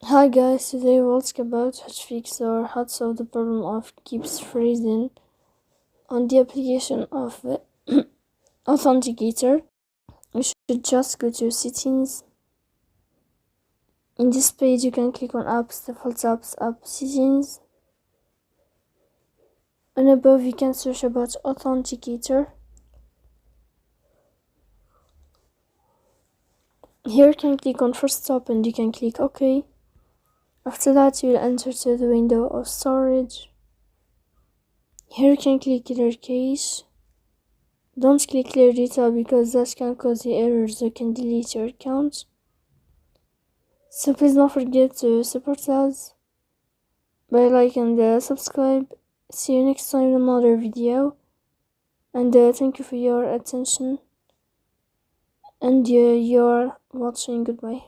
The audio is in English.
Hi guys, today we'll talk about how to fix or how to solve the problem of keeps freezing on the application of Authenticator. You should just go to settings. In this page you can click on apps, default apps, app settings, and above you can search about Authenticator. Here you can click on first stop and you can click OK. After that you will enter to the window of storage. Here you can click clear cache. Don't click clear data because that can cause the errors that can delete your account. So please don't forget to support us by liking and subscribe. See you next time in another video. And thank you for your attention. And you're watching. Goodbye.